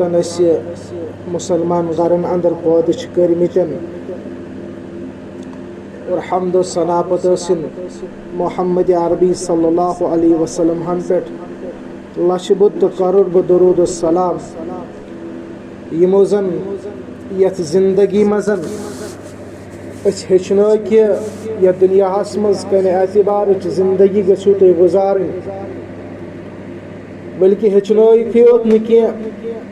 واتن مسلمان گھرن اندر پودہ کرمتن اور حمد و ثنا پتہ محمد عربی صلی اللہ علیہ وسلم ہن پہ لچھ بد تو کرور بہ درود السلام یمو زن یت زندگی مزن ہچن کہ یتھ دنیا مز کمہ اعتبار زندگی گھو تھی گزارن بلکہ ہچنی یوت نی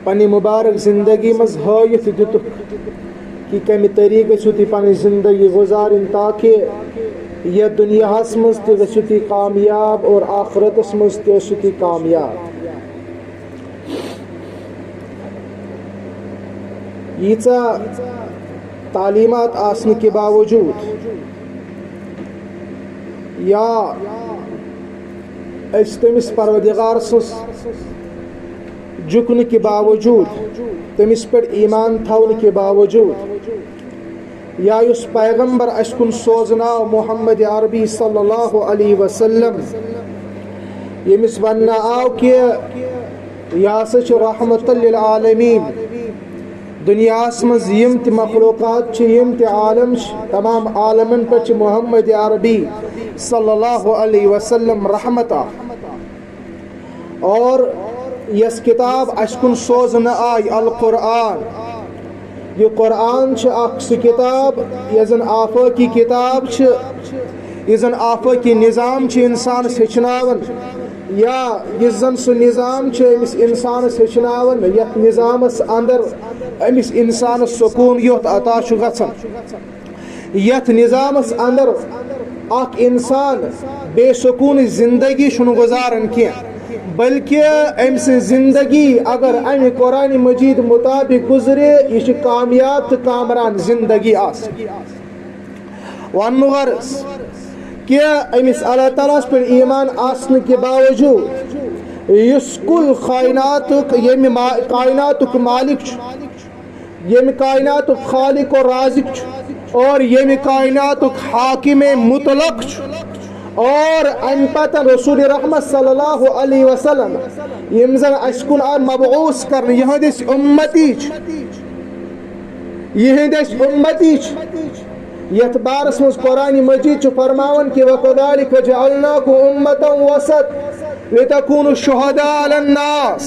پنہ مبارک زندگی مز ہائت دتک کہ کمہ طریقہ گھو تھی پنہ زندگی گزارن تاکہ یہ دنیا مز تہ گھو تھی کامیاب اور آخرتس مز تہ گھو تھی کامیاب. ییژا تعلیمات آسن کے باوجود یا تمس پروردگار سس جھکن کے باوجود تمس پر ایمان تھون کے باوجود یا اس پیغمبر اس کن سوزنا محمد عربی صلی اللہ علیہ وسلم یمس وننا آو کہ یہ سا رحمت للعالمین دنیا مز یم تہ مخلوقات یم تہ عالم تمام عالمن پہ محمد عربی صلی اللہ علیہ وسلم رحمت اور یس کتاب اس کن سوزن آئی القرآن. یہ قرآن سہ کتاب یہ زن آفاقی کتاب یہ زن آفاقی نظام انسانس ہچناون یا یہ زن سہ نظام امس انسانس ہچناون یتھ نظامس اندر امس انسانس سکون یوت عطا گژھان یتھ نظامس اندر اخ انسان بے سکون زندگی گزاران کی بلکہ ام سی زندگی اگر ام قرآن مجید مطابق گزرے یہ کامیاب تو کامران زندگی ون غرض کہ امس اللہ تعالیٰ پر ایمان آسن کے باوجود اس کل کائنات مالک یم کائنات خالق و رازق اور یم کائنات حاکم مطلق اور ان پتہ رسول رحمت صلی اللہ علیہ وسلم یم زن اس کن مبعوث کرنے یہندس امتی یتھ بارس مز قرآن مجید فرماون کہ وَكَذَلِكَ جَعَلْنَاكُمْ أُمَّةً وَسَطًا لِتَكُونُوا شُهَدَاءَ عَلَى النَّاسِ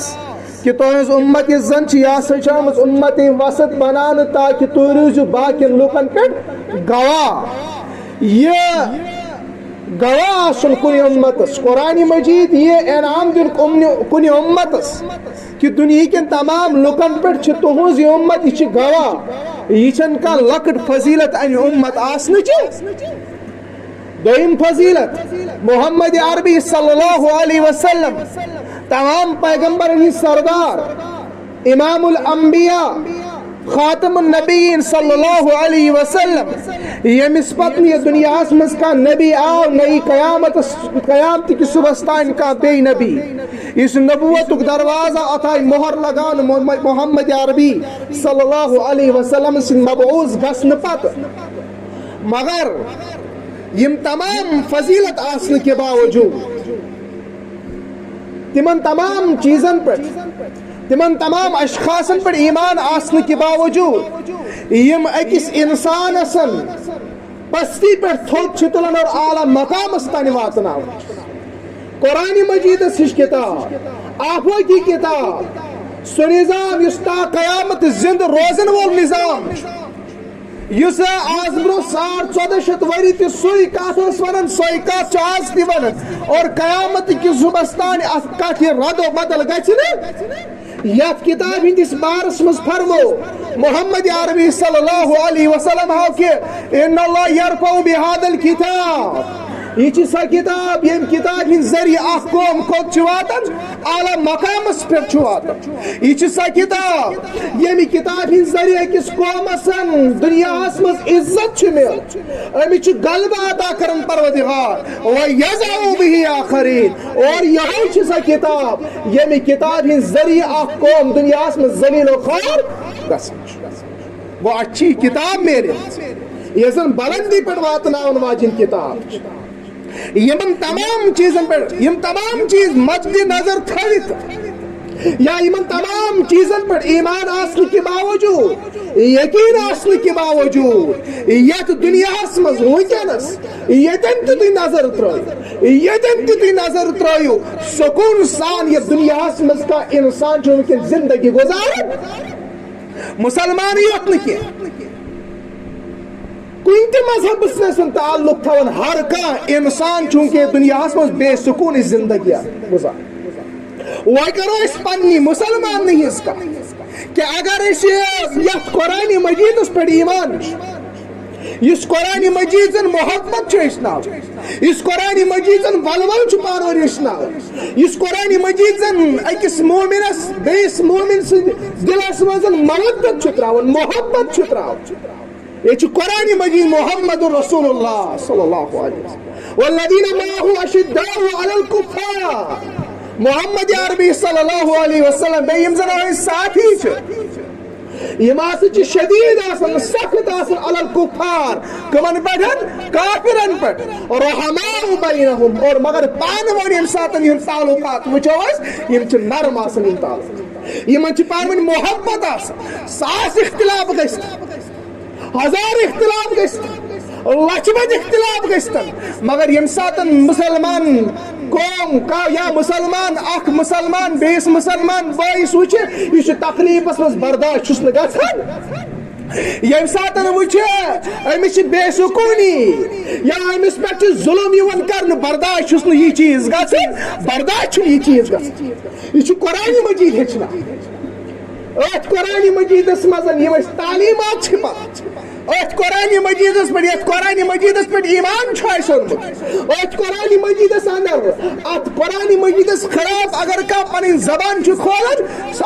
کہ تہذ امت زن یہ امت وسط بنان تاکہ تھی روزو باقی لوکن پہ گواہ یہ گواہ سن کن امتس قرآن مجید یہ انعام دن کن امتس کہ دنیا کن تمام لوکن پہ تہذ یہ امت یہ گواہ یہ کا لکٹ فضیلت ان امت آسن دویم فضیلت محمد عربی صلی اللہ علیہ وسلم تمام پیغمبر ہی سردار امام الانبیاء خاتم النبیین صلی اللہ علیہ وسلم یمس پتنی دنیا مز کا نبی آو نئی قیامت کی صبحستان کا بے نبی اس نبوت دروازہ اتائی مہر لگان محمد عربی صلی اللہ علیہ وسلم سے مبعوث گسن پت مگر یم تمام فضیلت آسن کے باوجود تمن تمام چیزن پر تمن تمام اشخاصن پر ایمان آسن کے باوجود یم اکس انسان اسن پستی پر تھوک چھتلن اور اعلی مقام استانی واتنا قرآن مجید اس کتاب آفو کی کتاب سو نظام یستا قیامت زند روزن وول نظام یس آز برو 1400 وری تی سوئی کات ونن سوئی کات آز تی ونن اور قیامت کی صبحستان کات رد و بدل گھن یت کتاب ہندس بارس مز فرمو محمد عربی صلی اللہ علیہ وسلم ہاو کہ ان اللہ یرفع بہذا الکتاب یہ سا کتاب یم کتاب ہند ذریعہ اخ قوم کھوت واتن اعلی مقامس پہ واتن یہ سا کتاب یم کتاب ہند ذریعہ کس قومسن دنیا مز عزت مل امچ غلبہ عطا کرن پروردگار ویزعو به آخرین اور یہ سا کتاب یم کتاب ہند ذریعہ اخ قوم دنیا مز ذلیل و خوار گژھن وہ اچھی کتاب میرے یہ زن بلندی پر واتناون واجن کتاب یمن تمام چیزن پر یم تمام چیز مد نظر تھوت یا یمن تمام چیزن پر ایمان آسن کے باوجود یقین آسن کے باوجود یت دنیا مز ونکس یتن تھی نظر ترو سکون سان یہ دنیا مز کا انسان ونکن زندگی گزار مسلمان یوت نی کن تہ مذہب سن تعلق تھوان ہر کھانا انسان چونکہ دنیا مز بے سکون زندگی گزار وہ کرو اس پنی مسلمان نہیں اس کا کہ اگر اس یت قرآن مجید اس پر ایمان اس قرآن مجید محبت اسناو اس قرآن مجید ولول پانور اسناو اس قرآن مجید اکس مومنس بیس مومن دلس مز محبت تراون محبت تراون یہ قرآن مجید محمد رسول اللہ صلی اللہ علیہ وسلم والذین معه اشداء علی الکفار محمد عربی صلی اللہ علیہ وسلم بے یم زن ساتھی یہ شدید آسن سخت آسن علی الکفار کمن پڑھن کافرن پڑھ رحماء بینہم اور مگر پانوان یم ساتن یم تعلقات وچوز یم چھ نرم آسن یم تعلق یمن چھ پانوان محبت آسن ساس اختلاف گست ہزار اختلاف گست لچبد اختلاف گستن مگر یم ساتن مسلمان قوم کا یا مسلمان اخ مسلمان بیس مسلمان بائیس وچ یہ تکلیفس مز برداشت چھ گژھان یم ساتن وچ امس بے سکونی یا امس پہ ظلم یوان کرن برداشت چھ یہ چیز گژھان برداشت چھ یہ چیز گژھان یہ قرآن مجید ہچنا ات قرآن مجیدس مز یم تعلیمات چھ ات قرآن مجیدس پہ یت قرآن مجیدس پہ ایمان چھوڑمت ات قرآن مجیدس اندر ات قرآن مجیدس خلاف اگر کا پن زبان کھولن اس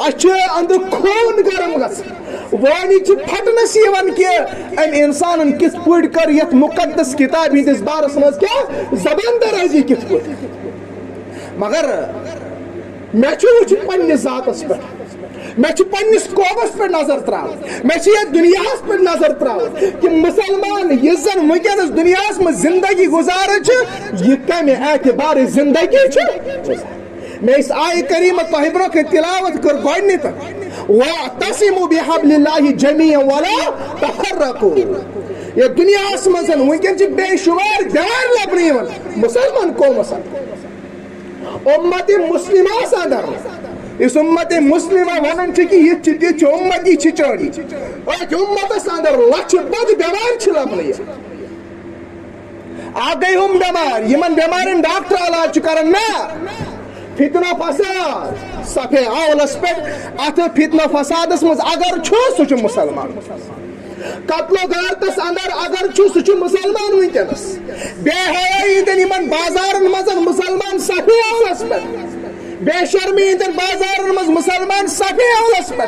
اندر خون گرم گس وانی پھٹنس کہ ام انسان کت پٲٹھۍ کر یت مقدس کتاب ہندس بارس مز کیا زبان درازی کت پٲٹھۍ مگر مے چھ پننس ذاتس پہ میں پنس قومس پہ نظر تراؤ میں دنیا پہ نظر تراؤ کہ مسلمان یہ زن ونکس دنیا میں زندگی گزاران یہ کم اعتبار زندگی میں اس آیہ کریمہ تہ برو تلاوت کر گۄڈنیتھ واعتصموا بحبل اللہ جميعا ولا تفرقوا یہ دنیا مز ونکن بے شمار دیوار لبنہ مسلمان قومس امت مسلمہ اندر اس امت مسلمہ ونان کہ یہ امتی چچاڑی امتس اندر لچھ بد بیمار لبنہ آ گئی ہم بیمار یمن بیمارن ڈاکٹر علاج کران نا فتنہ فساد صفحے اولس پہ ات فتنہ فسادس مز اگر سہ مسلمان قتل و غارتس اندر اگر سہ مسلمان ونکس بے حیائی یمن بازارن مز مسلمان صفحے اولس پہ بے شرمی بازار مز مسلمان صفحے اولس پہ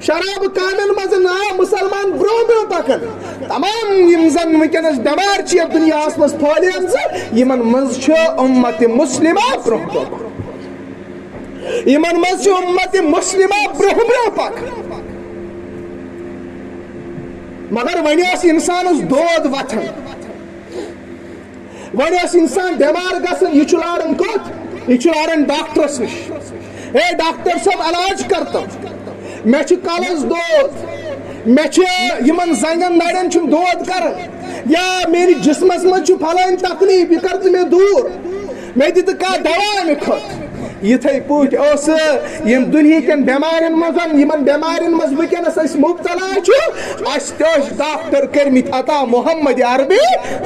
شراب کامن مز نا مسلمان برو برو پکن تمام یم زن ونکس بیمار دنیا مز پھہلیم یمن مز امت مسلمہ برو برو یمن مز امت مسلمہ برو برو پک مگر ون انسانس دود وتھان ون انسان بیمار گژھان یہ لاران کت یہ لاران ڈاکٹرس نش اے ڈاکٹر صاحب علاج کرتا میں کلس دود میں زنگن نڑین دود کران یا میری جسمس مز پھلان تکلیف یہ کر میں دور میں دت کا دوا امہ خط یتھے پٲٹھۍ اوس یم دُنہیٖکٮ۪ن بیمارٮ۪ن منٛز یمن بیمارٮ۪ن منٛز وٕنکٮ۪نس أسۍ مُبتلا چھُ اَسہِ تہِ ٲسۍ ڈاکٹر کٔرمٕتۍ عطا محمد عربی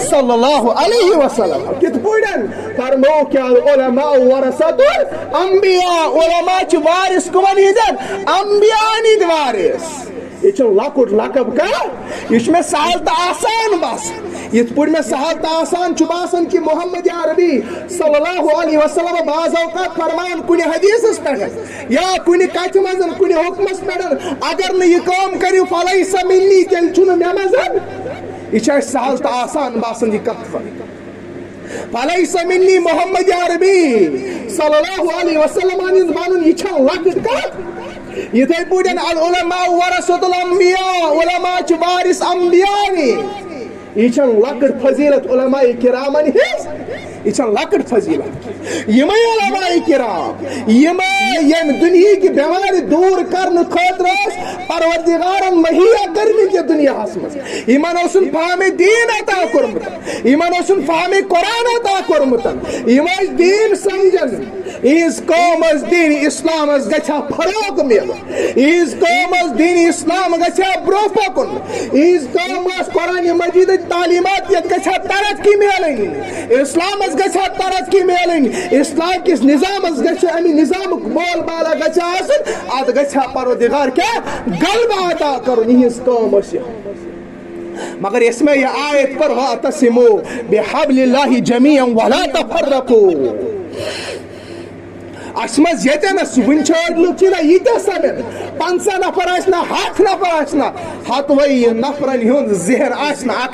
صلی اللہ علیہ وسلم کِتھ پٲٹھۍ فرمو کیا علماء ورثۃ الانبیاء علماء چھِ وارث کٕمن ہٕنٛدٮ۪ن انبیاءن ہٕنٛدۍ وارث یہ لۄکُٹ لقب کانٛہہ یہ مےٚ سہل تہٕ آسان باسان یِتھ پٲٹھۍ مےٚ سہل تہٕ آسان چھُ باسان کہ محمد عربی صلی اللہ علیہ وسلم بعض اوقات فرمان کُنہِ حدیثس پٮ۪ٹھ یا کُنہِ کتھِ منٛز کُنہِ حُکمس پٮ۪ٹھ اگر نہٕ یہِ کٲم کٔرِو فلیس منی تیٚلہِ چھُنہٕ مےٚ منٛز یہ چھِ اَسہِ سہل تہٕ آسان باسان یہِ کتھ فلیس منی محمد عربی صلی اللہ علیہ وسلم ہُنٛد ونُن یہِ چھا لۄکٕٹ کتھ یتھے پٲٹھۍ العلماء ورثۃ الانبیاء علماء چھِ وارث انبیاء یہ لۄکٕٹ فضیلت علماء کرامن ہٕنٛز یہ لکٹ فضیلت یم علماء کرام یم دنیا کی بیماری دور کرنے خاطر پروردگارن مہیا کرمت یہ دنیا مز یمن اوسن فہم دین عطا کورمت یمن اوسن فہم قرآن عطا کورمت یم دین سمجھن اس قوم دین اسلام گھا فروغ مل اس قوم دین اسلام گھا برو پکن اس قوم قرآن مجید تعلیمات گھا ترقی ملن اسلام گھا ترقی ملن اسلام کس نظام امی نظام بول بالا گھا ات گھا پروردگار کیا غلبہ عطا کرن اس قوم مگر اس میں یہ آیت پر واعتصموا بحبل اللہ جمیعا ولا تفرقوا اس مز یتن ون چھوڑ لوگ یہ سمن 50 نفر آسنا 100 نفر آسنا 100 نفرن ہند ذہن آسنا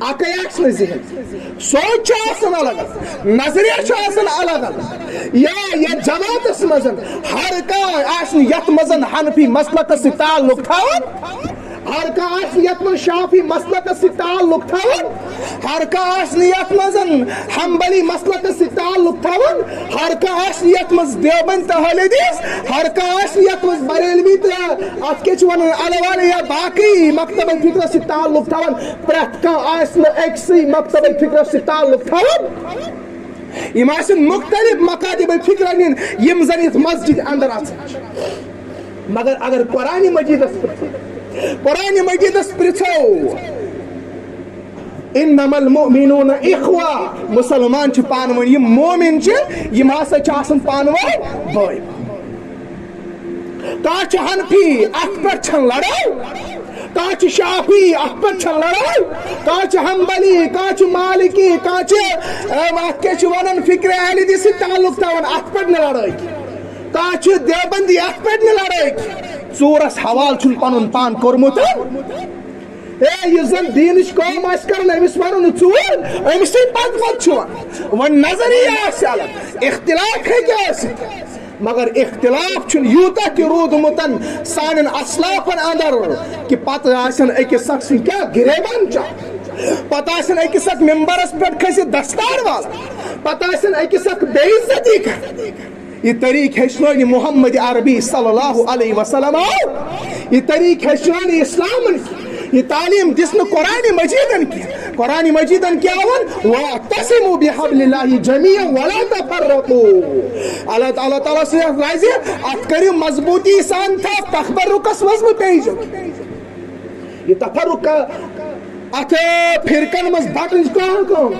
اکی آسنا ذہن سوچ الگ نظریہ الگ الگ یا جماعت مز ہر کان یت مز حنفی مسلک سے تعلق تھاون ہر کان یت من شافی مسلک سے تعلق تھاون ہر کان یت من حنبلی مسلک سے تعلق تھاون ہر کان یت من دیوبند اہل حدیث ہر کان یت من بریلوی ات کیا ون الوالے یا باقی مکتب فکر سے تعلق تھاون پریت کان اکسی مکتب فکر سے تعلق تھاون یم مختلف مکاتب فکر یم زن یت مسجد اندر مگر اگر قرآن مجیدس پرچو انما المؤمنون اخوہ مسلمان چھ پانوین یم مومن چھ یم ہسا چھ پانوین بھائی کانچ حنفی ات پر چھن لڑائی کانچ شافی ات پر چھن لڑائی کانچ حنبلی کانچ مالکی کانچ کیا ونن فکر اہل حدیث سے تعلق تھاون ات پر لڑائی کانچ دیوبندی ات پر لڑائی ژورس حوال چھن پنن پان کورمت یہ زن دینچ قوم کرن امس ونو ژور امس پت پت ون نظریہ الگ اختلاف ہے مگر اختلاف چھن یوتا کہ رودمتن سان اسلافن اندر کہ پتہ آسن اکس اکھ سن کیا گریبان چا پتہ آسن اکس اکھ ممبرس پہ کھس دستار والا پتہ آسن اکس اکھ بے عزتی کر یہ طریق ہیچنوانی محمد عربی صلی اللہ علیہ وسلم یہ طریق ہیچنوانی اسلام یہ تعلیم دس قرآن مجیدن کی قرآن مجیدن کیا وَاعْتَصِمُوا بِحَبْلِ اللَّهِ جَمِيعًا وَلَا تَفَرَّقُوا اللہ تعالیٰ سے رائزی ات کریو مضبوطی سان تھا تخبرکس مزم پیجو یہ تفرق ات پھرکن مز بٹنج کون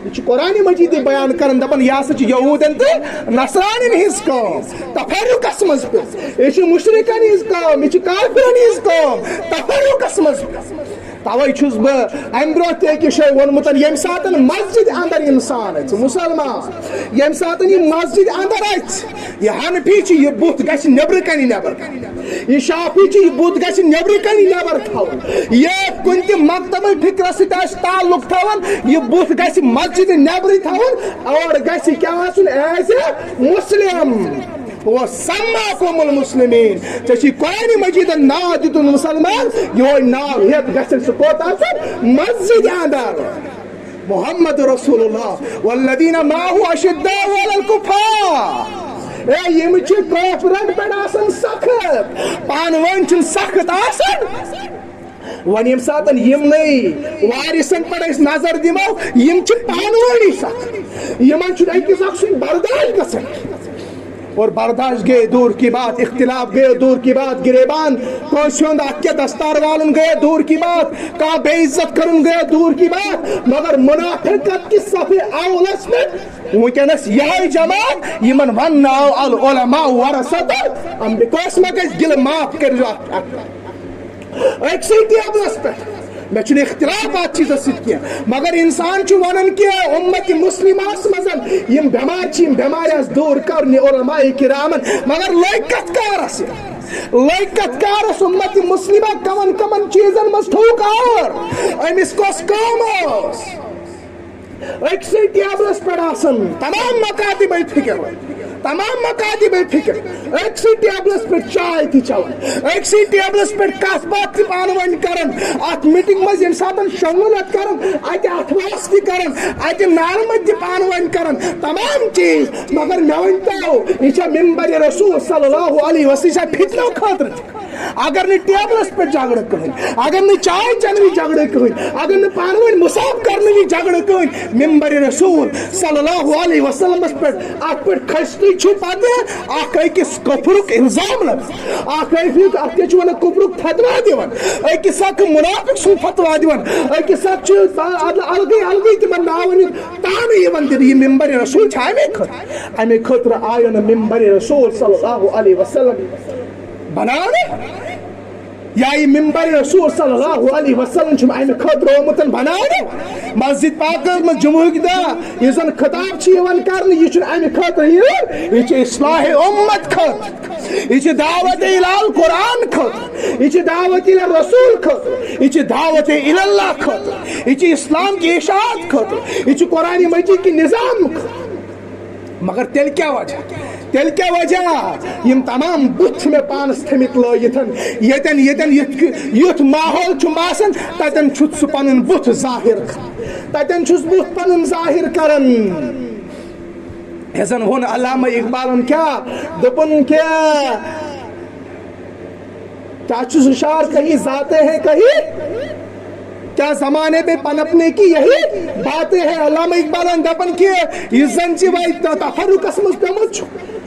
یہ قرآن مجید بیان کرن دپن یہ ہسا یہودن تو نصرانین ہز قوم تفرقس مز پہ یہ مشرکن ہز قوم یہ کافرن ہز قوم تفرقس مز توے چھس بہ ام برو تہ شے ونمت یم سات مسجد اندر انسان مسلمان یم سات یہ مسجد اندر یہ حنفی چھ یہ بت گژھِ نیبر کنی نیبر یہ شافی چھ یہ بت گژھِ نیبر کنی نیبر تھاون یہ کن تہ مکتب فکر سۭتۍ تعلق تھاون یہ بت گژھِ مسجد نیبر تھاون اور گژھِ کیا آسن ایز مسلم وَسَمَّاكُمُ الْمُسْلِمِينَ چاہیے قرآن مجید ناو دیتن مسلمان یہ ناو ہیت گژھن سکوت آسن مسجد اندر محمد رسول اللہ والذین معه اشداء علی الکفار یم چھ کافرن پہ آسن سخت پانوین چھ سخت آسن ون یم ساتن یم نئی وارثن پہ نظر دمو یم چھ پانوینی سخت یمن چھ اکس اکھ سن برداشت گژھن اور برداشت گئے دور کی بات اختلاف گئے دور کی بات گریبان کوشند اکہ دستار والن گئے دور کی بات کا بے عزت کرن گئے دور کی بات مگر منافقت کی صف اولس میں ونکس یہ جماعت یمن ون العلماء ورثۃ الانبیاء میں گژھِ گل معاف کر ایک سیٹی ابلس پہ میں چھن اختلاف ات چیز ست کی مگر انسان چھ ونن کہ امت مسلمہ مزن یم بیمار چھ یم بیمار دور کرنے علماء کرامن مگر لائقت کارس امت مسلمہ کمن کمن چیزن مز ٹھوک اور امس کس کام أكسي ٹیبلس پہ آسن تمام مکاتب فکر تمام مکاتب فکر أكسي ٹیبلس پہ چائے تھی چوان أكسي ٹیبلس پہ کس بات تھی پان ون کرن ات میٹنگ مز یم ساتن شمولیت کرن ات اتواس تھی کرن ات معلومات تھی پان ون کرن تمام چیز مگر مے ونتو یہ ممبر رسول صلی اللہ علیہ وسلم فتنو خاطر اگر نہ ٹیبلس پہ جھگڑ کہیں اگر نہ چائے چنوی جھگڑ کہیں اگر نہ پانوین مصاب کرنوی جھگڑ کہیں ممبر رسول صلی اللہ علیہ وسلم پہ ات پہ کھستی چھو پاتے اخ اکس کفرک الزام لگ اخ اکس کفرک فتوا دیوان اکس اک منافق سن فتوا دیوان اکس اک الگی الگی تمن ناون تان یوان دن یہ ممبر رسول امی خطر آیو نہ ممبر رسول صلی اللہ علیہ وسلم بنانے یا یہ ممبر رسول صلی اللہ علیہ وسلم چھم امی خطر آمتن بنانے مسجد پاک میں جمعہ دہ یہ زن خطاب چیوان کرنے یہ چھن امی خطر یہ چھ اصلاح امت خطر یہ چھ دعوت الال قرآن خطر یہ چھ دعوت الال رسول خطر یہ چھ دعوت الاللہ خطر یہ چھ اسلام کی اشاعت خطر یہ چھ قرآن مجید کی نظام خطر مگر تیل کیا وجہ یم تمام بت میں پانس تھمت لائتن یتن یت ماحول چھ باسان تتن چھت سہ پنن بت ظاہر تتن چھس بت پنن ظاہر کرن ہزن ہون علامہ اقبالن کیا دپن کیا چھس شعر کہیں ذاتے ہیں کہیں کیا زمانے میں پنپنے کی یہی باتیں ہیں علامہ اقبال دپن کی یہ زنچی بائی تفرق اسمس پیمت چھو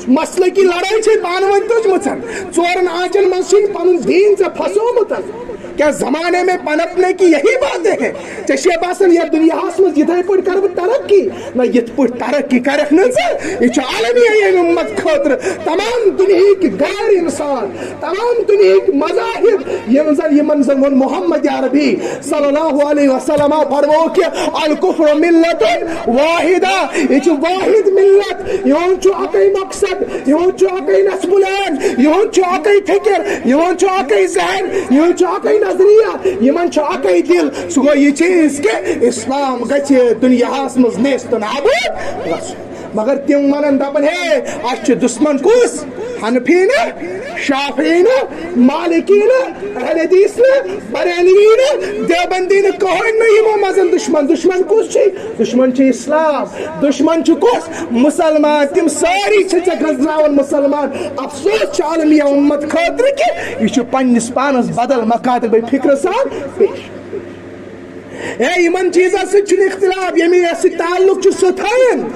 مسئلہ کی لڑائی چھے پانوان تجھ مچن چورن آنچن منشن پانون دین سے پھسو متن کیا زمانے میں پنپنے کی یہی باتیں ہیں چشیہ باسن یا دنیا حسمس یہ پوٹ کرو ترقی نہ یہ پوٹ ترقی کرکھنے سے یہ چھو عالمی ہے یہ امت خطر تمام دنیا کی غیر انسان تمام دنیا کی مذاہب یہ منظر محمد عربی صلی اللہ علیہ وسلم فرمو کہ الکفر ملت واحدہ یہ چھو واحد ملت یہ چھو اکی مقصد یہ چھو اکی نسب العین یہ چھو اکی فکر یہ چھو اکی ذہن یہ چھو اکی نظریہ یہ من چھو اکی دل سگو یہ چیز کہ اسلام گچے دنیا مز نیست نابود مگر تم ونن دپن ہے اچھ دشمن کس حنفی نا شافعی نا مالکی نا اہل حدیث نا بریلوی نا دیوبندی نا کہن نا یمو مزن دشمن کس چھ دشمن چھ اسلام دشمن چھ کس مسلمان تم ساری چھ گزراون مسلمان افسوس چھ عالمی امت خاطر کہ یہ چھ پنس پانس بدل مکاتب فکر سان پیش اے یمن چیزا سچ اختلاف یمی اس تعلق چھ ستھین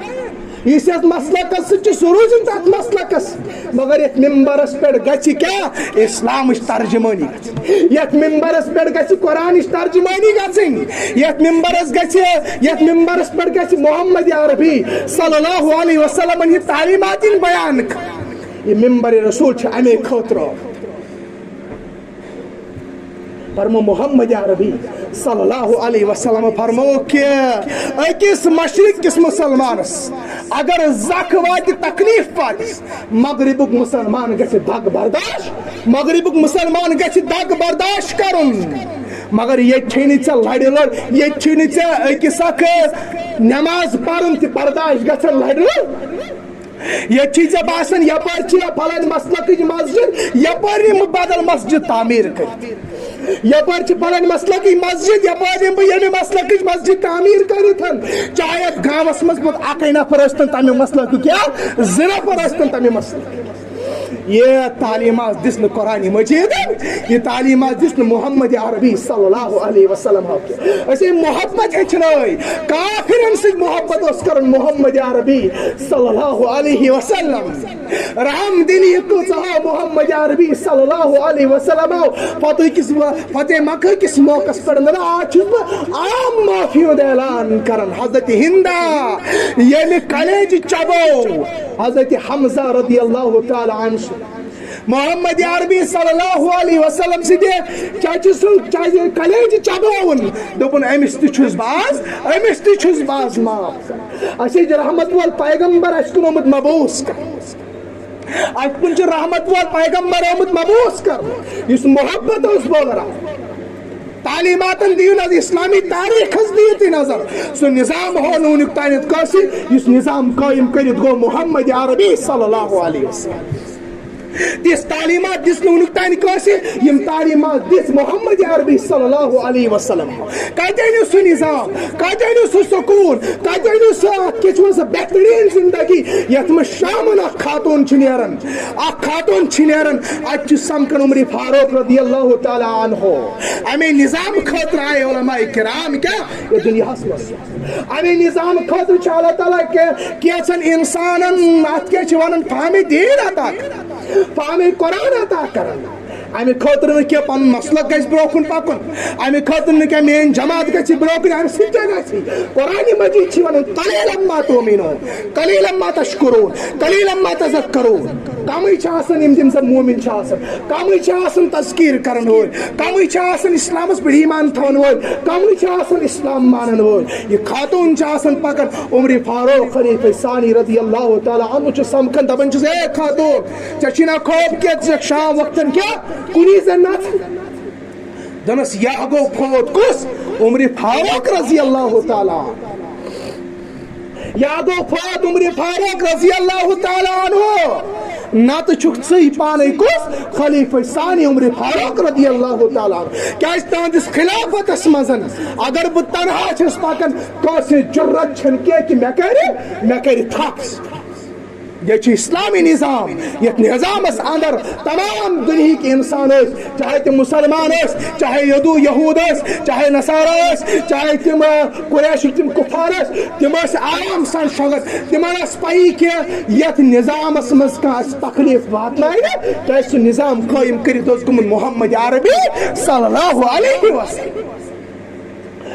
اس مسلکس سے سروزن تک مسلکس مگر یت ممبرس پہ گی کیا اسلام ترجمانی یت ممبرس پہ گی قرآن ترجمانی گھن یت ممبرس پہ گی محمد عربی صلی اللہ علیہ وسلم یہ تعلیمات بیان یہ ممبر رسول امی خطر فرمو محمد عربی صلی اللہ علیہ وسلم فرمو کہ اکس مشرق کس مسلمانس اگر زخ وات تکلیف پاتس مغربک مسلمان گژھِ دگ برداشت مغربک مسلمان گژھِ دگ برداشت کرن مگر یہ چھنی ژے لڑ لڑ یہ چھنی ژے اکس اکھ نماز پرن تہ برداشت گژھن لڑ لڑ یہ چیز باسن یپار چھ فلان مسلک مسجد یپار بدل مسجد تعمیر کر یپار چھ فلان مسلک مسجد یپار یہ مسلک مسجد تعمیر کرتن چاہے گاوس مز اکی نفر ٲسۍتن تمہ مسلک کیا زٕ نفر ٲسۍتن تمہ مسلک یہ تعلیمات دس قرآن مجید یہ تعلیمات دس محمد عربی صلی اللہ علیہ وسلم اسے محبت ہچنائی کافرن سے محبت اس کرن محمد عربی صلی اللہ علیہ وسلم رحم دلی کچھ محمد عربی صلی اللہ علیہ وسلم فتح مکہ کس موقع پر آج عام معافی اعلان کرن حضرت ہندا یعنی کلیج چبو حضرت حمزہ رضی اللہ تعالی عنہ محمد عربی صلی اللہ علیہ وسلم سے دے چاچی کلیج چباون دپن امس تھس باز معاف اچھے رحمت وال پیغمبر اس کن آمت مبوس کر ات کن رحمت وال پیغمبر آمت مبوس کر اس محبت اس بولرا تعلیمات دیو نظر اسلامی تاریخ دیو تی نظر سو نظام ہو نونک تانیت کاسی اس نظام قائم کرت گو محمد عربی صلی اللہ علیہ وسلم تیس تعلیمات دس نونک تانی کاسی یم تعلیمات دس محمد عربی صلی اللہ علیہ وسلم کتینو سو نظام کتینو سو سکون کتینو سو کچھون سا بہترین زندگی یت میں شامن اخ خاتون چھنیرن اخ خاتون چھنیرن اچ سمکن عمر فاروق رضی اللہ تعالی عنہ امی نظام خطر آئے علماء کرام کیا یہ دنیا حسمس امی نظام خطر چھ اللہ تعالیٰ کیسن انسانن ات کے چھوانن فہمی دین عطا فہمی قرآن عطا کرن امی خاطر نہ پن مسلک گژھِ برونٛہہ کُن پکُن امی خاطر نہ میٲنۍ جماعت گژھِ برونٛہہ کُن امی سۭتۍ گژھِ قرآن مجید چھِ ونان قلیلا ما تؤمنون قلیلا ما تشکرون قلیلا ما تذکرون کمٕے چھِ آسان یِم تِم زن مومن چھِ آسان کمٕے چھِ آسان تذکیر کرن وٲلۍ کمٕے چھِ آسان اسلامس پٮ۪ٹھ ایمان تھاون وٲلۍ کمٕے چھِ آسان اسلام مانن وٲلۍ یہِ خاتون چھِ آسان پکان عمر فاروق خلیفہ ثانی رضی اللہ تعالیٰ عنہ چھُ سمکھان دپان چھُس اے خاتون ژےٚ چھُے نا خوف کینٛہہ ژٕ چھکھ شام وقتن کیٛاہ کُنی زن نژ دپس یہ گو فوت کس عمر فاروق رضی اللہ تعالیٰ یا گو فوت عمر فاروق رضی اللہ تعالیٰ عنہ نت چھک ژٕے پانے کس خلیفہ ثانی عمر فاروق رضی اللہ تعالیٰ عنہ کیاز تہنٛدس خلافتس منٛز اگر بہٕ تنہا چھس پکان کٲنٛسہِ جُرت چھنہٕ کینٛہہ کہ مےٚ کرِ تھپھ یہ اسلامی نظام یت نظامس اندر تمام دنہک انسان چاہے تم مسلمان چاہے یہود چاہے نصارہ چاہے تم قریش تم کفار تم آرام سان شغل تم پی کہ یت نظامس مز تکلیف واتن کیا سہ نظام قائم کرت گمت محمد عربی صلی اللہ علیہ وسلم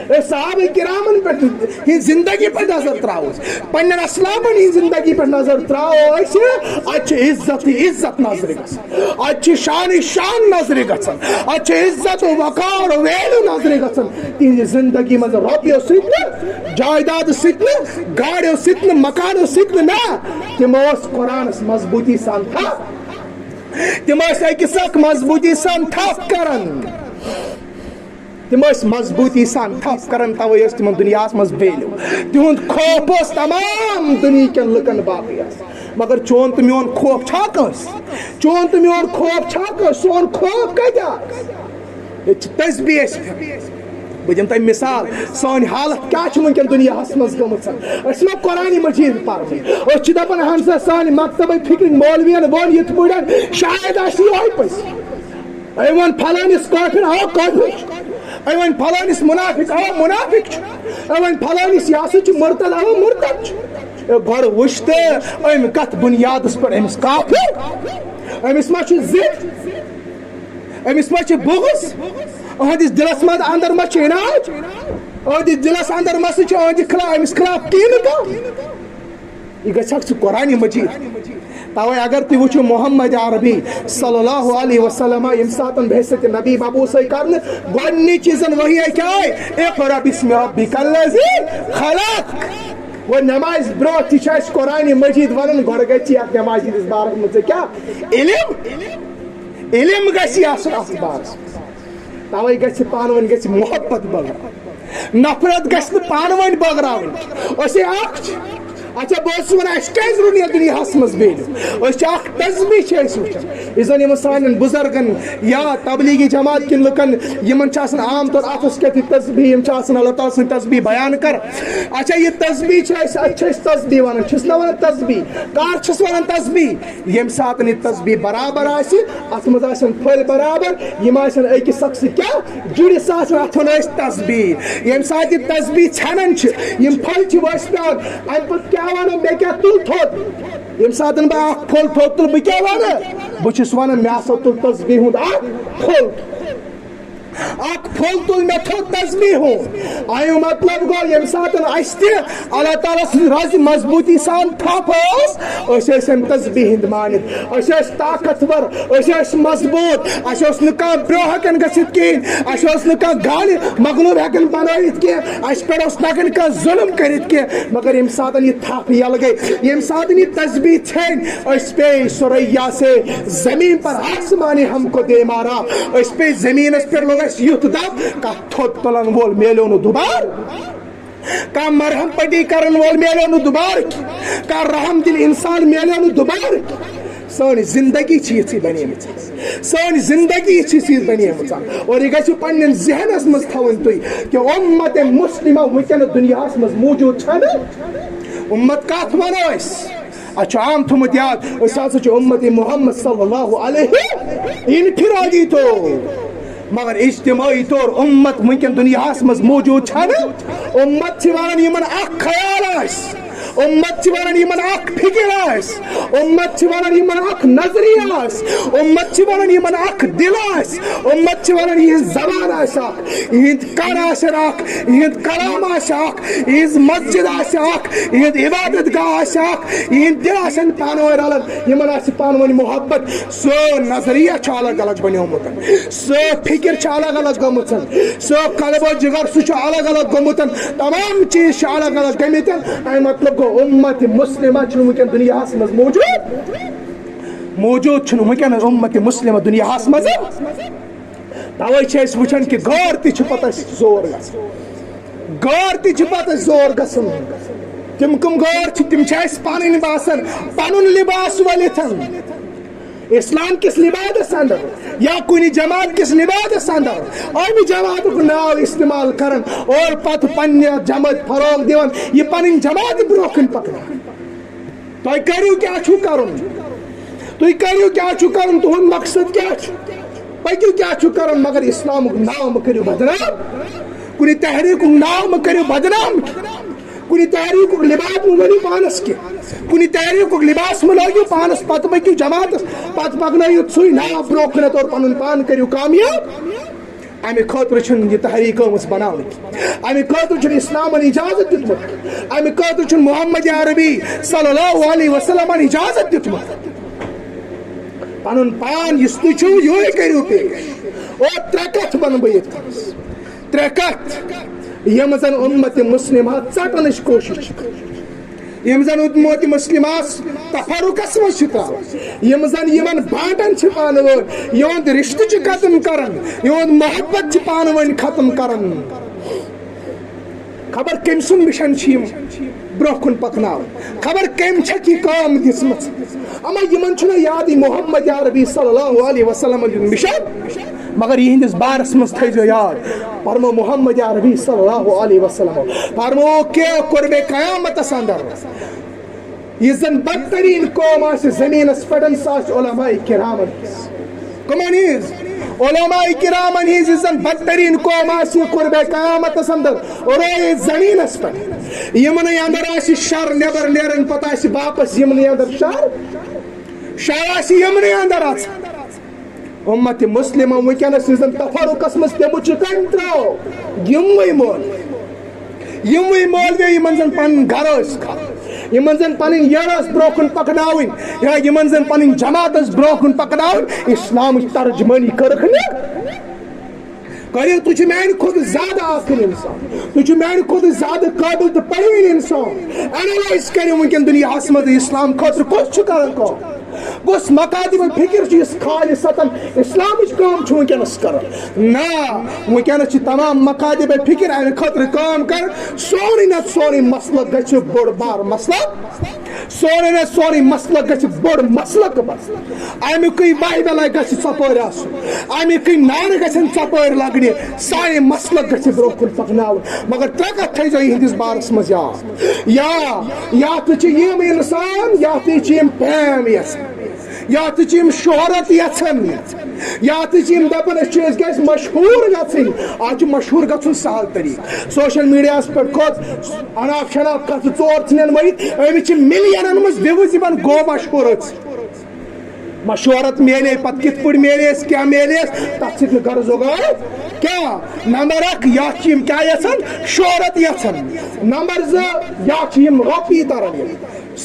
صحابہ کرامن پہ زندگی پہ نظر تراؤ پن اسلامن ہند زندگی پہ نظر تراؤ ات عزت عزت نظر گھن ات شان نظر گھن ات عزت و وقار و ویلو نظر گھن تہذ زندگی مز روپیو ست جائیداد ست گاڑیو ست مکانو ست نا تم قرآنس مضبوطی سان تھپ تم اکس اک مضبوطی سان تھپ کران تم مضبوطی سان تھپ کران توے تم دنیا مز ویلو تہد خوف تمام دنیا کن لکن باقی مگر چون تو میون خوف چھا کس چون تو میون خوف چھا کس سون خوف کتیا تسبیح بہ دم تم مثال سان حالت کیا ونکن دنیا مز گم قرآن مجید پہ دپان ہن سا سان مکتب فکر مولوین ون یت پہ شاید یہ پس ون پھلانس کافر آو کافر ون پھلانس منافق آو منافق ون پھلانس یہ سا مرتد آو مرتد گۄڈٕ وٕچھ تہٕ أمۍ کتھ بُنیادس پٮ۪ٹھ أمِس کافر أمِس ما چھُ ضد أمِس ما چھُ بغض أہنٛدِس دِلس منٛز اندر ما چھُ عناد أہنٛدِس دِلس اندر ما چھُ أہنٛدِ خلاف أمِس خلاف کینٛہہ کانٛہہ یہِ گژھکھ ژٕ قرآنِ مجید توے اگر تھی وچھو محمد عربی صلی اللہ علیہ وسلم یم ساتن بحثت نبی مبعوث کرنے گۄڈنِچ چیزن وہی ہے کیا ہے اقرا بسم ربک الذی خلق وہ نماز برو تھی قرآن مجید ونن گۄڈٕ گژھِ اتھ نماز ہٕنٛدِس بارس منٛز کیا علم گژھِ آسُن اتھ بارس توے گژھِ پانہٕ ؤنۍ گژھِ محبت بٲگراوٕنۍ نفرت گژھِ نہٕ پانہٕ ؤنۍ بٲگراوٕنۍ أسۍ اکھ چھِ اچھا بہت ونان کیازِ روٗد یتھ دُنیاہس منٛز بیٚیہِ أسۍ چھِ اکھ تسبیح چھِ أسۍ وٕچھان یُس زن یِمن سانٮ۪ن بُزرگن یا تبلیغی جماعت کٮ۪ن لُکن یِمن چھِ آسان عام طور اتھس کٮ۪تھ یہِ تسبیح یِم چھِ آسان اللہ تعالیٰ سٕنٛدۍ تسبیح بیان کر اچھا یہِ تسبیح چھِ أسۍ اتھ چھِ أسۍ تسبیح ونان چھِس نا ونان تسبیح کر چھِس ونان تسبیح ییٚمہِ ساتہٕ یہِ تسبیح برابر آسہِ اتھ منٛز آسن پھٔلۍ برابر یِم آسن أکِس اکھ سۭتۍ کیٛاہ جُڑِتھ سُہ آسن اتھ ونو أسۍ تسبیح ییٚمہِ ساتہٕ یہِ تسبیح ژھٮ۪نان چھِ یِم پھٔلۍ چھِ ؤسۍ پیٚوان امہِ پتہٕ کیٛاہ ونو مےٚ کیٛاہ تُل تھوٚد ییٚمہِ ساتہٕ بہٕ اکھ پھوٚل تھوٚد تُلہٕ بہٕ کیٛاہ ونہٕ بہٕ چھُس ونان مےٚ ہسا تُل تسبیح ہُنٛد اکھ پھوٚل اکھ پھوٚل تُل مےٚ تھوٚد تسبیح ہُنٛد امیُک مطلب گوٚو ییٚمہِ ساتہٕ اسہِ تہِ اللہ تعالیٰ سٕنٛز رزِ مضبوٗطی سان تھپھ ٲس أسۍ ٲسۍ امہِ تسبیح ہٕنٛدۍ مٲنِتھ أسۍ ٲسۍ طاقتور أسۍ ٲسۍ مضبوٗط اسہِ اوس نہٕ کانٛہہ برٛونٛہہ ہٮ۪کان گٔژھِتھ کِہیٖنۍ اسہِ اوس نہٕ کانٛہہ گاڑِ مغلوٗب ہٮ۪کان بنٲوِتھ کینٛہہ اسہِ پٮ۪ٹھ اوس نہٕ ہٮ۪کان کانٛہہ ظُلم کٔرِتھ کینٛہہ مگر ییٚمہِ ساتہٕ یہِ تھپھ یلہٕ گٔے ییٚمہِ ساتہٕ یہِ تسبیح ژھیٚنۍ أسۍ پیٚیہِ سُریا سے زمین پر آسمانی ہم کو دے مارا أسۍ پیٚیہِ زمیٖنس پٮ۪ٹھ لوٚگ اسہِ یُتھ دب کانٛہہ تھوٚد تُلن وول میلیو نہٕ دُبارٕ کانٛہہ مرہم پٹی کرن وول میلیو نہٕ دُبارٕ کانٛہہ رحم دل انسان میلیو نہٕ دُبارٕ سٲنۍ زندگی چھِ یِژھٕے بنیمٕژ سٲنۍ زندگی چھِ یِژھٕے بنیمٕژ اور یہِ گژھِ پننٮ۪ن ذہنس منٛز تھاوٕنۍ تُہۍ کہِ اُمت مُسلمہ وٕنکٮ۪نس دُنیاہس منٛز موٗجوٗد چھنہٕ اُمت کتھ ونو أسۍ اَسہِ چھُ عام تھوٚمُت یاد أسۍ ہسا چھِ اُمت محمد صلی اللہ علیہ انفرادی طور مگر اجتماعی طور اُمت وٕنکٮ۪ن دُنیاہس منٛز موٗجوٗد چھنہٕ اُمت چھِ ونان یِمن اکھ خیال آسہِ اُمت چھِ ونان یِمن اکھ فکر آسہِ اُمت چھِ ونان یِمن اکھ نظریہ آسہِ اُمت چھِ ونان یِمن اکھ دل آسہِ اُمت چھِ ونان یِہنٛز زبان آسہِ اکھ یِہنٛد کر آسن اکھ یِہنٛد کلام آسہِ اکھ یِہنٛز مسجد آسہِ اکھ یِہنٛد عبادت گاہ آسہِ اکھ یِہنٛدۍ دل آسن پانہٕ ؤنۍ رلان یِمن آسہِ پانہٕ ؤنۍ محبت سُہ نظریہ چھُ الگ الگ بنیومُت سُہ فکر چھِ الگ الگ گٔمٕژ سُہ قلب و جگر سُہ چھُ الگ الگ گوٚمُت تمام چیٖز چھِ الگ الگ گٔمٕتۍ اَمہِ مطلب اُمت مُسلمہ چھُنہٕ وٕنکٮ۪ن دُنیاہس منٛز موٗجوٗد چھُنہٕ وٕنکٮ۪نس اُمت مُسلمہ دُنیاہس منٛز توے چھِ أسۍ وٕچھان کہِ غٲر تہِ چھُ پتہٕ اَسہِ زور گژھان غٲر تہِ چھُ پتہٕ اَسہِ زور گژھان تِم کٕم غٲر چھِ تِم چھِ اَسہِ پنٕنۍ باسان پنُن لباس ؤلِتھ اسلام کس لبادس اندر یا کُنہِ جماعت کس لبادس اندر امہِ جماعتُک ناو استعمال کران اور پتہٕ پننہِ جماعت فروغ دِوان یہِ پنٕنۍ جماعت برونٛہہ کُن پکناوان تۄہہِ کٔرِو کیٛاہ چھُو کرُن تُہۍ کٔرِو کیٛاہ چھُو کرُن تُہُنٛد مقصد کیٛاہ چھُ پٔکِو کیٛاہ چھُو کرُن مگر اسلامُک ناو مہٕ کٔرِو بدنام کُنہِ تحریٖکُک ناو مہٕ کٔرِو بدنام کُنہِ تحریٖکُک لباس مہٕ ؤنِو پانس کینٛہہ کُنہِ تحریٖکُک لباس مہٕ لٲگِو پانس پتہٕ پٔکِو جماعتس پتہٕ پکنٲیِو سُے ناو برونٛہہ کُنتھ اور پنُن پان کٔرِو کامیاب امہِ خٲطرٕ چھُنہٕ یہِ تحریٖک آمٕژ بناونہٕ امہِ خٲطرٕ چھُنہٕ اسلامن اجازت دیُتمُت امہِ خٲطرٕ چھُنہٕ محمد عربی صلی اللہ علیہ وسلمن اجازت دیُتمُت پنُن پان یُس تُہۍ چھِو یِہوے کٔرِو پیش اور ترٛےٚ کتھٕ ونہٕ بہٕ ییٚتہِ ترٛےٚ کتھٕ یِم زن اُمت مُسلمہ ژٹنٕچ کوٗشش چھِ کران یِم زن اُمت مُسلمہس تفرقس منٛز چھِ تراوان یِم زن یِمن بانٹان چھِ پانہٕ ؤنۍ یِہُنٛد رشتہٕ چھِ ختم کران یِہُنٛد محبت چھِ پانہٕ ؤنۍ ختم کران خبر کٔمۍ سُنٛد مِشن چھِ یِم برونٛہہ کُن پکناوان خبر کٔمۍ چھکھ یہِ کٲم دِژمٕژ اما یِمن چھُنہ یادٕے محمد عربی صلی اللہ علیہ وسلمن ہُنٛد مِشن مگر یِہنٛدِس بارس منٛز تھٲیزیو یاد فرمو محمد عربی صلی اللہ علیہ وسلم فرمو کہ قربِ قیامتس اندر یُس زن بدترین قوم آسہِ زٔمیٖنس پٮ۪ٹھ سۄ آسہِ علماء کرامن ہٕنٛز کٕمن ہٕنٛز علماء کرامن ہٕنٛز یُس زن بدترین قوم آسہِ قربِ قیامتس اندر روزِ زٔمیٖنس پٮ۪ٹھ یِمنٕے اندر آسہِ شر نٮ۪بر نیران پتہٕ آسہِ واپس یِمنٕے اندر شر آسہِ یِمنٕے اندر اژان اُمت مُسلمہ وٕنکٮ۪نس یُس زن تفرقس منٛز تِمو چھِ کٔمۍ ترٛاو یِموٕے مولوی یِمن زن پنُن گرٕ ٲسۍ کھالان یِمن زن پنٕنۍ یٔڈ ٲس برونٛہہ کُن پکناوٕنۍ یا یِمن زن پنٕنۍ جماعت ٲس برونٛہہ کُن پکناوٕنۍ اسلامٕچ ترجمٲنی کٔرٕکھ نہٕ کٔرِو تُہۍ چھِو میانہِ کھۄتہٕ زیادٕ عاقل انسان تُہۍ چھِو میانہِ کھۄتہٕ زیادٕ قٲبِل تہٕ پٔرۍوُن انسان اینالایز کٔرِو وٕنکٮ۪ن دُنیاہس منٛز اسلام خٲطرٕ کُس چھُ کران کٲم کُس مقادِم فکر چھُ یُس خالصتن اسلامٕچ کٲم چھُ وٕنکٮ۪نس کران نہ وٕنکٮ۪نس چھِ تمام مقادِم فکر امہِ خٲطرٕ کٲم کران سورُے نتہٕ سورُے مسلہٕ گژھِ بوٚڑ بار مسلہٕ سورُے نتہٕ سورُے مسلہٕ گژھِ بوٚڑ مسلہٕ امیُکُے بایبلے گژھِ ژۄپٲرۍ آسُن امیُکُے نعرٕ گژھن ژۄپٲرۍ لگنہِ سارے مسلہٕ گژھِ برونٛہہ کُن پکناوُن مگر ترٛےٚ کتھٕ تھٲیزیو یِہنٛدِس بارس منٛز یاد یا تہِ چھِ یِم انسان یا تہِ چھِ یِم فیم یژھان یا تہِ چھِ یِم شہرت یژھان یا تہِ چھِ یِم دپان أسۍ گژھِ مشہوٗر گژھٕنۍ آز چھُ مشہوٗر گژھُن سہل طریٖقہٕ سوشل میڈیاہس پٮ۪ٹھ کھوٚت اناپ شناپ کتھٕ ژور ژھٕنن ؤنِتھ أمِس چھِ ملینن منٛز وِوٕز یِمن گوٚو مشہوٗر مشہوٗرت میلے پتہٕ کِتھ پٲٹھۍ میلٮ۪س کیٛاہ میلٮ۪س تتھ سۭتۍ نہٕ غرض وغٲر کیٛاہ نمبر اکھ یا چھِ یِم کیٛاہ یژھان شہرت یژھان نمبر زٕ یا چھِ یِم رۄپیہِ تران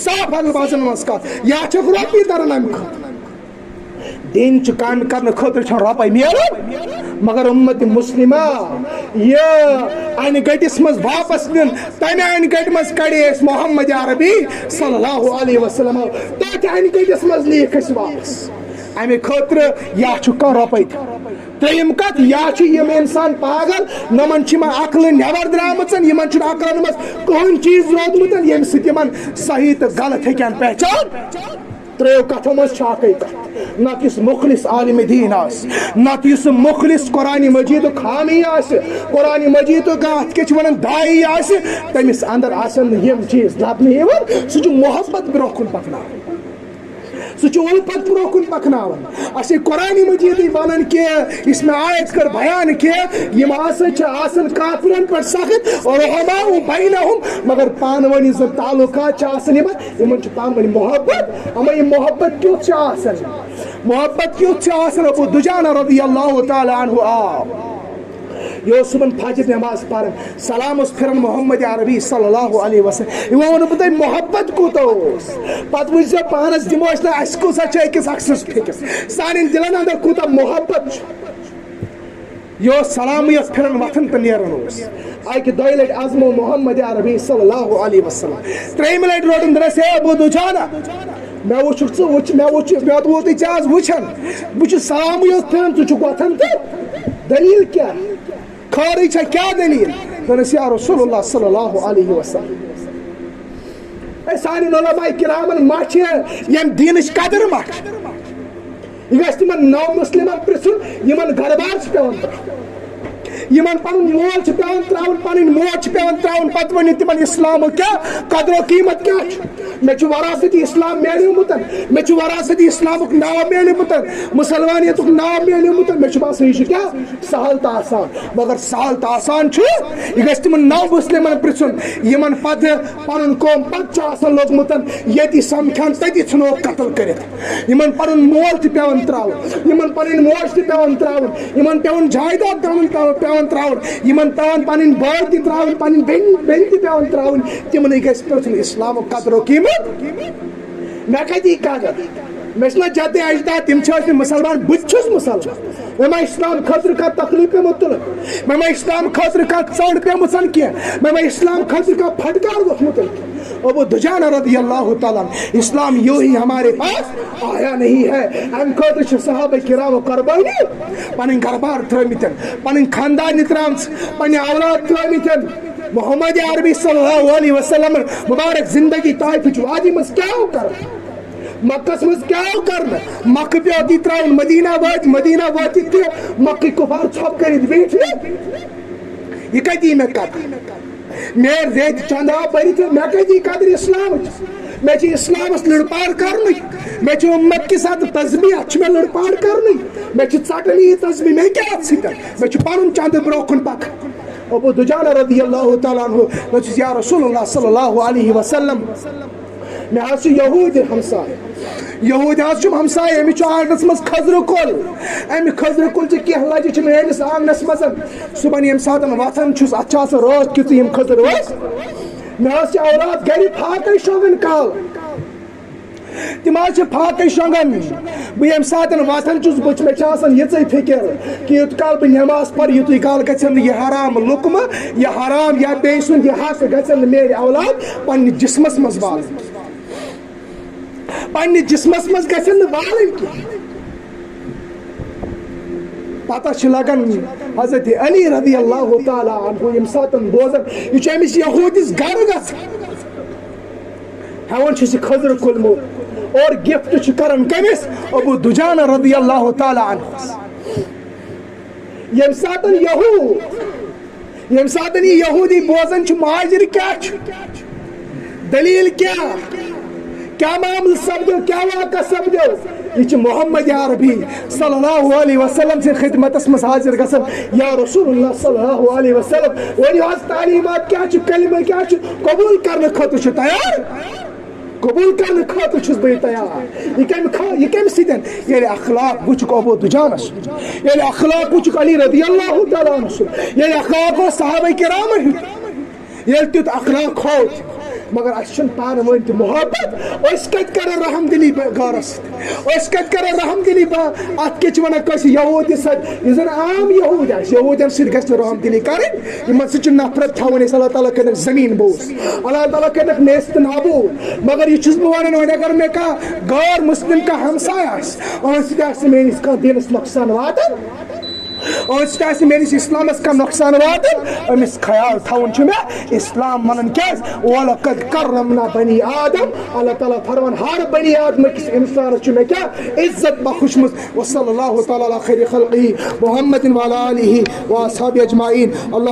صاف الفاظن منٛز کتھ یا چھکھ رۄپیہِ تران امہِ خٲطرٕ دینچہِ کامہِ کرنہٕ خٲطرٕ چھنہٕ رۄپے میلان مگر اُمت مُسلمہ یہِ انہِ گٔٹِس منٛز واپس نیُن تمہِ انہِ گٔٹہِ منٛز کڑے أسۍ محمد عربی صلی اللہ علیہ وسلم تتھ انہِ گٔٹِس منٛز نِیِکھ أسۍ واپس امی خاطر یا چھکا روپے تریم کت یا یم انسان پاگل نمن عقل نبر درامن یمن عقل مز کہن چیز رودمت یم سن صحیح تو غلط ہیکن پہچان تریو کتھو مز اکے کت نت اس مخلص عالم دین آس نت اس مخلص قرآن مجید حامی آس قرآن مجید ات کے ون دائی آس تمس اندر آسن یم چیز لبنہ سہ محبت برو کن پکنا سہ الفت برو کن پکناون اس قرآن مجید ونان کہ اس میں آیت کر بیان کہ یم آسن کافرن پر سخت اور رحماء بینہم مگر پانونی زن تعلقات آسن یمن پانونی محبت اما یہ محبت کیوت آسن محبت کیوت آسن ابو دجانہ رضی اللہ تعالی عنہ آو یہ صبح فجر نماز پڑھن سلام اس پھرن محمد عربی صلی اللہ علیہ وسلم یہ ون بہ محبت کوتا پتہ وچ پانس دموش نا اس کو سچ اکس اکسس پھکس سان دلن اندر کوتا محبت یہ سلام یس پھرن وتھن تو نیرن اس اکہ دۄیہِ لٹہِ عزمو محمد عربی صلی اللہ علیہ وسلم ترٛیٚیِمہِ لٹہِ روٹن درس ہے ابو دجانہ میں وچھ ژٕ وچھ میں وچھ مےٚ ووتُے ژےٚ آز وچھن بہٕ چھُس سلام یوت پھرن ژٕ چھُکھ وتھان تہٕ دلیل کیا خٲرٕے چھا کیا دلیل دۄپنس یا رسول اللہ صلی اللہ علیہ وسلم سانٮ۪ن علماء کرامن ما چھِ ییٚمہِ دیٖنٕچ قدر ما چھِ یہ گژھِ تِمن نو مسلمن پرژھُن یمن گھرٕ بار چھُ پیوان تراوُن یمن پنُن مول چھُ پیوان تراوُن پنٕنۍ موج چھِ پیوان تراوُن پتہٕ ؤنِو تِمن اسلامُک کیاہ قدر و قیمت کیا چھُ مےٚ چھُ وراثتی اسلام میلیومُت مےٚ چھُ وراثتی اسلامُک ناو میلیومُت مسلمانیتُک ناو میلیومُت مےٚ چھُ باسان یہِ چھُ کیاہ سہل تہٕ آسان مگر سہل تہٕ آسان چھُ یہِ گژھِ تِمن نو مسلمن پرژھُن یمن پتہٕ پنُن قوم پتہٕ چھُ آسان لوگمُت ییٚتہِ سمکھان تٔتی ژھٕنوکھ قتل کٔرِتھ یمن پنُن مول تہِ پیوان تراوُن یمن پنٕنۍ موج تہِ پیوان تراوُن یمن پیوان جایداد پیوان تراوُن یمن پیوان پنٕنۍ بٲے تہِ تراوٕنۍ پنٕنۍ بیٚنہِ تہِ پیوان تراوٕنۍ تِمنٕے گژھِ پرژھُن اسلامُک قدر و قیمت مےٚ کتی قدر مےٚ چھُنہ جدِ اجداد تِم چھِ ٲسمٕتۍ مُسلمان بہٕ تہِ چھُس مُسلمان مےٚ ما اسلام خٲطرٕ کانٛہہ تکلیٖف پیوٚمُت تُلُن مےٚ ما اسلام خٲطرٕ کانٛہہ ژٔنٛڈ پیٚمٕژ کینٛہہ مےٚ ما اسلام خٲطرٕ کانٛہہ پھٹکار ووٚتھمُت ابو دجانہ رضی اللہ تعالیٰ اسلام یوں ہی ہمارے پاس آیا نہیں ہے امہ خاطر چھِ صحابہ کرام قربانی پنٕنۍ گھرٕ بار ترٲومٕتۍ پنٕنۍ خاندان ترٲمٕژ پننہِ اولاد ترٲومٕتۍ محمد عربی صلی اللہ علیہ وسلم مبارک زندگی طائفٕچ وادی منٛز کیٛاہ کران مکس مز کیا کرنا مکہ پیو تی تراؤن مدینہ واتت تہ مکہ کفار ژھۄپ کٔرِتھ بیٹھنے یہ کتی مے قدر میر ریت چند آب برت مے کتی قدر اسلام مے چھ اسلامس لڑپار کرن مے چھ امت کے ساتھ تسبیح ات مے لڑپار کرن مے چھ ژٹنی تسبیح مے کیا ات سۭتۍ مے چھ پنن چند برو کن پک ابو دجانہ رضی اللہ تعالیٰ عنہ مے چھ یا رسول اللہ صلی اللہ علیہ وسلم مے حظ یہود ہمسائے یہود حظ ہمسائے امس آنگنس مز خزر کل امہ خزر کل چہ کی لجہ میس آنگنس مز صبح یم سات وتھان چھس ات رات کیُتھ یم خزر ؤس مے حظ اولاد گھر پھاکے شونگن کال تم حظ پھاکے شونگن بہ یم سات وتھان چھس بہ مے آسان یژے فکر کہ یوت کال بہ نماز پڑھ یوتُے کال گژھن یہ حرام لقمہ یہ حرام یا بیٚیہِ سُنٛد یہ حق گژھن میرے اولاد پننہِ جسمس مز والٕنۍ پننہِ جسمس مز گژھن نہٕ والٕنۍ کینٛہہ پتہ چھ لگان حضرت علی رضی اللہ تعالیٰ عنہ یم سات بوزان یہ چھ امس یہودس گھر گژھان ہیوان چھس یہ خضر کل مول اور گفٹ چھ کران کمس ابو دجانہ رضی اللہ تعالیٰ عنہ یم سات یہ یہودی بوزان چھ ماجر کیا دلیل کیا معاملہ سپدو کیا واقع سپدو یہ محمد عربی صلی اللہ علیہ وسلم سے خدمتس مز حاضر گژھان یا رسول اللہ صلی اللہ علیہ وسلم ورنو حظ تعلیمات کیا کلمہ کیا قبول کرنے خاطر تیار قبول کرنے خاطر چھس بہ تیار یہ کم سن یعنی اخلاق وچک ابو دجانس یعنی اخلاق وچک علی رضی اللہ تعالیٰ عنہ یعنی اخلاق صحابہ کرام یل تیت اخلاق ہوت مگر اس پان ون تہ محبت اس کت کر رحم دلی گارس اس کت کر رحم دلی ات کیا ونان کس یہود یہ زن عام یہود یہودین ست گھس رحم دلی کریں ست نفرت تھوان اللہ تعالیٰ کرنک زمین بوس اللہ تعالیٰ کرنک نیست نابود مگر یہ بہ ونان وۄنۍ اگر مے کانٛہہ غٲر مسلم کانٛہہ ہمساے آس سۭتۍ میٲنس کانٛہہ دینس نۄقصان واتان سۭتۍ میٲنس اسلامس کانٛہہ نۄقصان واتان أمس خیال تھاوُن چھُ مےٚ اسلام ونان کیٛازِ وَلَقَدْ كَرَّمْنَا بنی آدم اللہ تعالیٰ فرمان ہر بنی آدم کس انسانس چھُ مےٚ کیٛاہ عزت بخشمٕژ وصلی اللہ تعالیٰ علی خیر خلقہ محمد وعلی آلہ وأصحابہ اجمعین اللہ